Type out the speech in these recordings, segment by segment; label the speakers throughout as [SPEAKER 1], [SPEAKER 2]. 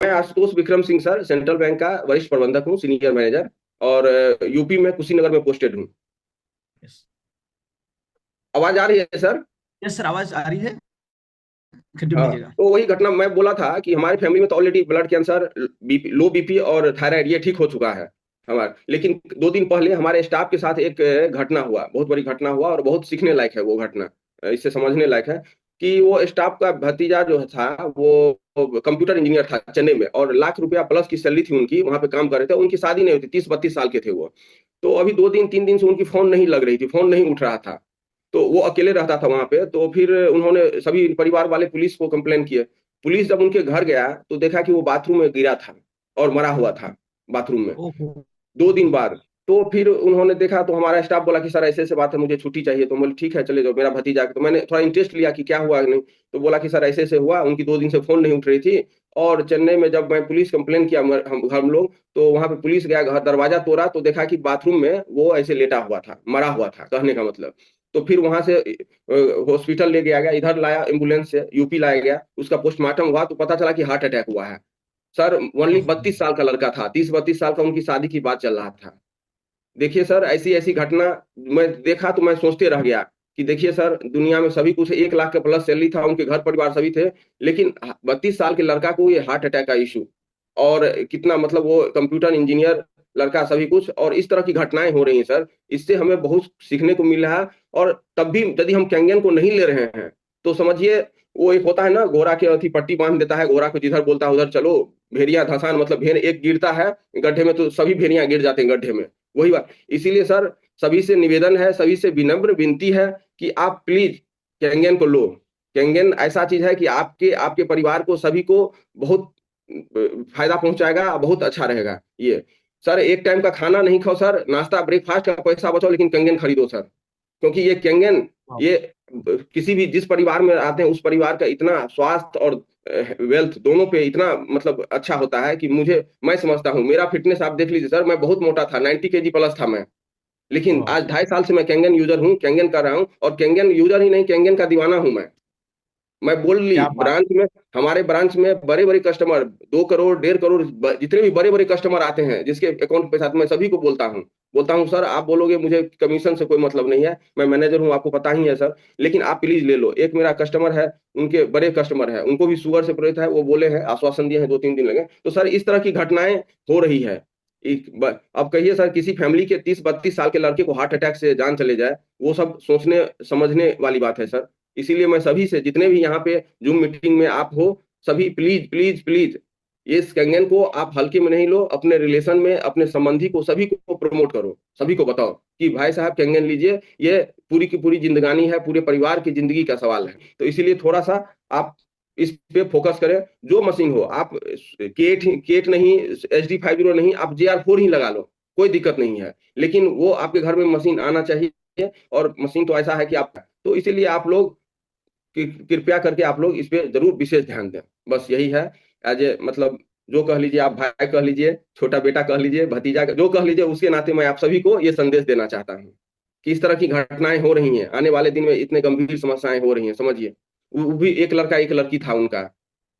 [SPEAKER 1] मैं Ashutosh Vikram Singh sir, central bank का वरिष्ठ प्रबंधक हूँ, सीनियर मैनेजर। और यूपी में कुशीनगर में पोस्टेड हूँ।
[SPEAKER 2] यस।
[SPEAKER 1] आवाज आ रही है सर?
[SPEAKER 2] यस सर, आवाज आ रही है। कंटिन्यू
[SPEAKER 1] हाँ,
[SPEAKER 2] कीजिएगा।
[SPEAKER 1] तो वही घटना मैं बोला था कि हमारी फैमिली में तो ऑलरेडी ब्लड कैंसर, बीपी, लो बीपी और थायराइड ये ठीक हो चुका है हमारा। लेकिन 2 दिन पहले हमारे स्टाफ के साथ एक घटना हुआ, बहुत बड़ी घटना हुआ और बहुत सीखने लायक है वो घटना। इससे समझने लायक है कि वो स्टाफ का भतीजा जो था वो कंप्यूटर इंजीनियर था चेन्नई में, और लाख रुपया प्लस की सैलरी थी उनकी, वहां पे काम कर रहे थे। उनकी शादी नहीं हुई थी, 30-32 साल के थे वो। तो अभी 2 दिन 3 दिन से उनकी फोन नहीं लग रही थी, फोन नहीं उठ रहा था। तो वो अकेले रहता था वहां पे। तो फिर उन्होंने सभी परिवार वाले पुलिस को कंप्लेन किए। पुलिस जब उनके घर गया तो देखा कि वो बाथरूम में गिरा था और मरा हुआ था बाथरूम में,
[SPEAKER 2] ओहो।
[SPEAKER 1] 2 दिन बाद। तो फिर उन्होंने देखा तो हमारा स्टाफ बोला कि सर ऐसे ऐसे बात है, मुझे छुट्टी चाहिए। तो बोले ठीक है चले जाओ, मेरा भतीजा। तो मैंने थोड़ा इंटरेस्ट लिया कि क्या हुआ नहीं। तो बोला कि सर ऐसे ऐसे हुआ, उनकी 2 दिन से फोन नहीं उठ रही थी। और चेन्नई में जब मैं पुलिस कंप्लेन किया, हम लोग, तो वहां पे पुलिस गया, घर दरवाजा तोड़ा तो देखा कि बाथरूम में वो ऐसे लेटा हुआ था, मरा हुआ था, कहने का मतलब। तो फिर वहां से हॉस्पिटल ले गया गया, इधर लाया एम्बुलेंस से, यूपी लाया गया। उसका पोस्टमार्टम हुआ तो पता चला कि हार्ट अटैक हुआ है। सर ओनली
[SPEAKER 2] ओहो।
[SPEAKER 1] 32 साल का लड़का था, 30-32 साल का, उनकी शादी की बात चल रहा था। देखिए सर, ऐसी ऐसी घटना मैं देखा तो मैं सोचते रह गया कि देखिए सर, दुनिया में सभी कुछ, 1 लाख का प्लस सैलरी था, उनके घर परिवार सभी थे। लेकिन 32 साल के लड़का को ये हार्ट अटैक का इशू। और कितना मतलब वो कंप्यूटर इंजीनियर लड़का, सभी कुछ, और इस तरह की घटनाएं हो रही हैं सर। इससे हमें बहुत सीखने को मिल रहा है। और तब भी यदि हम कैंगन को नहीं ले रहे हैं तो समझिए, वो एक होता है ना, घोड़ा के अथी पट्टी बांध देता है, घोड़ा को जिधर बोलता है उधर चलो। भेड़िया धसान, मतलब भेड़ एक गिरता है गड्ढे में तो सभी भेड़िया गिर जाते हैं गड्ढे में। वही बात। इसीलिए सर, सभी से निवेदन है, सभी से विनम्र विनती है कि आप प्लीज कैंगन को लो। कैंगन ऐसा चीज है कि आपके आपके परिवार को, सभी को बहुत फायदा पहुंचाएगा, बहुत अच्छा रहेगा ये। सर एक टाइम का खाना नहीं खाओ सर, नाश्ता ब्रेकफास्ट का पैसा बचाओ, लेकिन कैंगन खरीदो सर। क्योंकि ये कैंगन,
[SPEAKER 2] वाह।
[SPEAKER 1] ये किसी भी जिस परिवार में आते हैं उस परिवार का इतना स्वास्थ्य और वेल्थ दोनों पे इतना मतलब अच्छा होता है कि मैं समझता हूँ। मेरा फिटनेस आप देख लीजिए सर, मैं बहुत मोटा था, 90 kg प्लस था मैं। लेकिन
[SPEAKER 2] वाह।
[SPEAKER 1] आज 2.5 साल से मैं कैंगन यूजर हूँ, कैंगन कर रहा हूँ, और कैंगन यूजर ही नहीं, कैंगन का दीवाना हूं मैं बोल ली
[SPEAKER 2] क्या बात।
[SPEAKER 1] ब्रांच में। हमारे ब्रांच में बड़े बड़े कस्टमर, 2 करोड़ 1.5 करोड़, जितने भी बड़े बड़े कस्टमर आते हैं जिसके अकाउंट पे पैसा, तो मैं सभी को बोलता हूँ सर, आप बोलोगे मुझे कमीशन से कोई मतलब नहीं है, मैं मैनेजर हूँ, आपको पता ही है सर। लेकिन आप प्लीज ले लो। एक मेरा कस्टमर है, उनके बड़े कस्टमर है, उनको भी शुगर से पीड़ित है, वो बोले हैं, आश्वासन दिए हैं 2-3 दिन लगे। तो सर इस तरह की घटनाएं हो रही है। अब कहिए सर, किसी फैमिली के 30-32 साल के लड़के को हार्ट अटैक से जान चले जाए, वो सब सोचने समझने वाली बात है सर। इसीलिए मैं सभी से, जितने भी यहाँ पे जूम मीटिंग में आप हो, सभी प्लीज प्लीज प्लीज, ये कैंगन को आप हल्के में नहीं लो। अपने रिलेशन में, अपने संबंधी को, सभी को प्रमोट करो, सभी को बताओ कि भाई साहब कैंगन लीजिए, ये पूरी की पूरी जिंदगानी है, पूरे परिवार की जिंदगी का सवाल है। तो इसीलिए थोड़ा सा आप इस पे फोकस करें। जो मशीन हो आप, केट केट नहीं, HD50 नहीं, आप JR4 ही लगा लो, कोई दिक्कत नहीं है। लेकिन वो आपके घर में मशीन आना चाहिए। और मशीन तो ऐसा है कि आप, तो इसीलिए आप लोग कृपया करके आप लोग इस पे जरूर विशेष ध्यान दें। बस यही है। एज ए मतलब, जो कह लीजिए, आप भाई कह लीजिए, छोटा बेटा कह लीजिए, भतीजा जो कह लीजिए, उसके नाते मैं आप सभी को ये संदेश देना चाहता हूँ कि इस तरह की घटनाएं हो रही हैं, आने वाले दिन में इतने गंभीर समस्याएं हो रही हैं, समझिए। वो भी एक लड़का एक लड़की था उनका।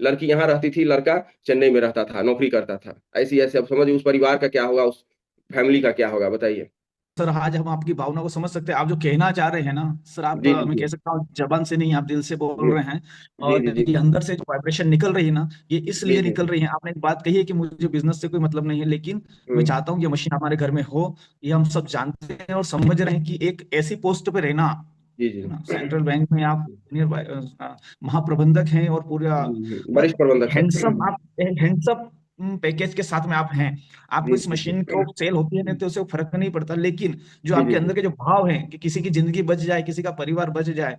[SPEAKER 1] लड़की यहाँ रहती थी, लड़का चेन्नई में रहता था, नौकरी करता था। ऐसी ऐसे, अब समझिए उस परिवार का क्या होगा, उस फैमिली का क्या होगा, बताइए।
[SPEAKER 2] सर आज हम आपकी भावना को समझ सकते हैं। आप जो कहना चाह रहे हैं ना सर, आप
[SPEAKER 1] जी जी
[SPEAKER 2] मैं
[SPEAKER 1] जी
[SPEAKER 2] कह सकता हूँ जबान से नहीं, आप दिल से बोल
[SPEAKER 1] जी
[SPEAKER 2] रहे हैं।
[SPEAKER 1] जी
[SPEAKER 2] और
[SPEAKER 1] जी जी
[SPEAKER 2] ये अंदर से जो वाइब्रेशन निकल रही है ना, ये
[SPEAKER 1] जी
[SPEAKER 2] इसलिए
[SPEAKER 1] जी
[SPEAKER 2] निकल
[SPEAKER 1] जी।
[SPEAKER 2] रही है। आपने एक बात कही है कि मुझे बिजनेस से कोई मतलब नहीं है, लेकिन मैं
[SPEAKER 1] हम्म।
[SPEAKER 2] चाहता हूँ कि ये मशीन हमारे घर में हो। ये हम सब जानते हैं और समझ रहे हैं कि एक ऐसी पोस्ट पे रहना,
[SPEAKER 1] जी जी
[SPEAKER 2] है ना, सेंट्रल बैंक में आप सीनियर महाप्रबंधक हैं और पूरा
[SPEAKER 1] वरिष्ठ
[SPEAKER 2] मतलब
[SPEAKER 1] प्रबंधक सर।
[SPEAKER 2] हैंडसम, आप हैंडसम पैकेज के साथ में आप हैं। आपको
[SPEAKER 1] जी
[SPEAKER 2] इस
[SPEAKER 1] जी
[SPEAKER 2] मशीन
[SPEAKER 1] जी
[SPEAKER 2] को सेल होती है नहीं तो उसे फर्क नहीं पड़ता, लेकिन जो
[SPEAKER 1] जी जी
[SPEAKER 2] आपके
[SPEAKER 1] जी
[SPEAKER 2] अंदर के जो भाव हैं कि किसी की जिंदगी बच जाए, किसी का परिवार बच जाए, है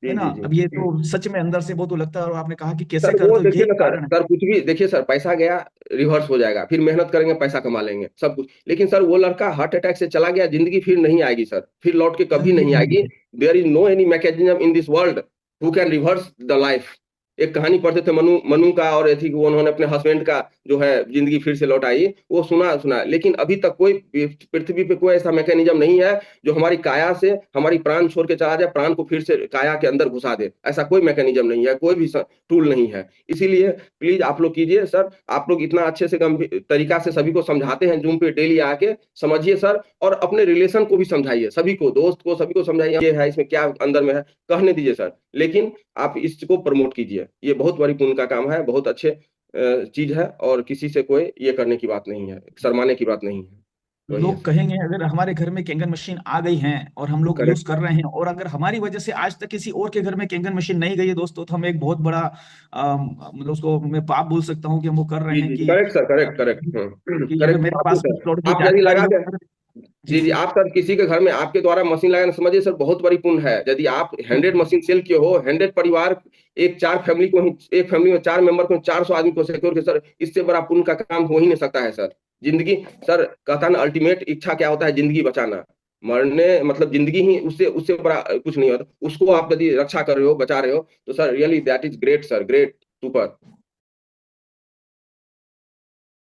[SPEAKER 1] जी
[SPEAKER 2] ना,
[SPEAKER 1] जी जी।
[SPEAKER 2] अब ये तो सच में अंदर से बहुत लगता है। और आपने कहा कि कैसे
[SPEAKER 1] सर
[SPEAKER 2] कर,
[SPEAKER 1] वो
[SPEAKER 2] तो
[SPEAKER 1] देखिए
[SPEAKER 2] यही
[SPEAKER 1] ना सर,
[SPEAKER 2] कारण है।
[SPEAKER 1] कुछ भी देखिए सर, पैसा गया रिवर्स हो जाएगा, फिर मेहनत करेंगे पैसा कमा लेंगे सब कुछ। लेकिन सर वो लड़का हार्ट अटैक से चला गया, जिंदगी फिर नहीं आएगी सर, फिर लौट के कभी
[SPEAKER 2] जिंदगी
[SPEAKER 1] नहीं
[SPEAKER 2] नहीं
[SPEAKER 1] आएगी।
[SPEAKER 2] मिली।
[SPEAKER 1] There is no any mechanism in this world who can reverse the life. एक कहानी पढ़ते थे मनु मनु का, और ऐसी वो उन्होंने अपने हस्बैंड का जो है जिंदगी फिर से लौटाई, वो सुना, लेकिन अभी तक कोई पृथ्वी पे कोई ऐसा मैकेनिज्म नहीं है जो हमारी काया से हमारी प्राण छोड़ के चला जाए, प्राण को फिर से काया के अंदर घुसा दे। ऐसा कोई मैकेनिज्म नहीं है, कोई भी टूल नहीं है। इसीलिए प्लीज आप लोग कीजिए सर, आप लोग इतना अच्छे से गंभीर तरीका से सभी को समझाते हैं जूम पे डेली आके, समझिए सर, और अपने रिलेशन को भी समझाइए, सभी को, दोस्त को, सभी को समझाइए ये है, इसमें क्या अंदर में है, कहने दीजिए सर, लेकिन आप इसको प्रमोट कीजिए। ये बहुत बड़ी पुण्य का काम है, बहुत अच्छे चीज है, और किसी से कोई ये करने की बात नहीं है, शर्माने की बात नहीं है। वही है
[SPEAKER 2] लोग
[SPEAKER 1] सर।
[SPEAKER 2] कहेंगे अगर हमारे घर में कैंगन मशीन आ गई है और हम लोग यूज
[SPEAKER 1] करेक्ट।
[SPEAKER 2] कर रहे हैं, और अगर हमारी वजह से आज तक किसी और के घर में कैंगन मशीन नहीं गई है दोस्तों, तो हम एक बहुत बड़ा मतलब उसको मैं पाप बोल सकता हूँ कि हम वो कर रहे
[SPEAKER 1] जी
[SPEAKER 2] हैं
[SPEAKER 1] जी,
[SPEAKER 2] कि
[SPEAKER 1] करेक्ट सर, करेक्ट करेक्ट,
[SPEAKER 2] कि अगर
[SPEAKER 1] करेक्ट
[SPEAKER 2] मेरे
[SPEAKER 1] बाबू
[SPEAKER 2] पास
[SPEAKER 1] सर।
[SPEAKER 2] कुछ थोड़ी सी
[SPEAKER 1] आप यदि
[SPEAKER 2] जानकारी
[SPEAKER 1] लगा
[SPEAKER 2] हो
[SPEAKER 1] के,
[SPEAKER 2] अगर। जी
[SPEAKER 1] जी, जी,
[SPEAKER 2] जी।
[SPEAKER 1] आप सर किसी के घर में आपके द्वारा मशीन लगाना, समझिए सर बहुत बड़ी पुण्य है। यदि आप 100 मशीन सेल किए हो, 100 परिवार, एक 4 फैमिली को ही, एक फैमिली में 4 मेंबर को, 400 आदमी को सिक्योर किया सर, इससे बड़ा पुण्य का काम हो ही नहीं सकता है सर। जिंदगी, सर कहता है ना, अल्टीमेट इच्छा क्या होता है, जिंदगी बचाना। मरने मतलब जिंदगी ही, उससे उससे बड़ा कुछ नहीं होता। उसको आप यदि रक्षा कर रहे हो, बचा रहे हो, तो sir really that is great sir, great, super.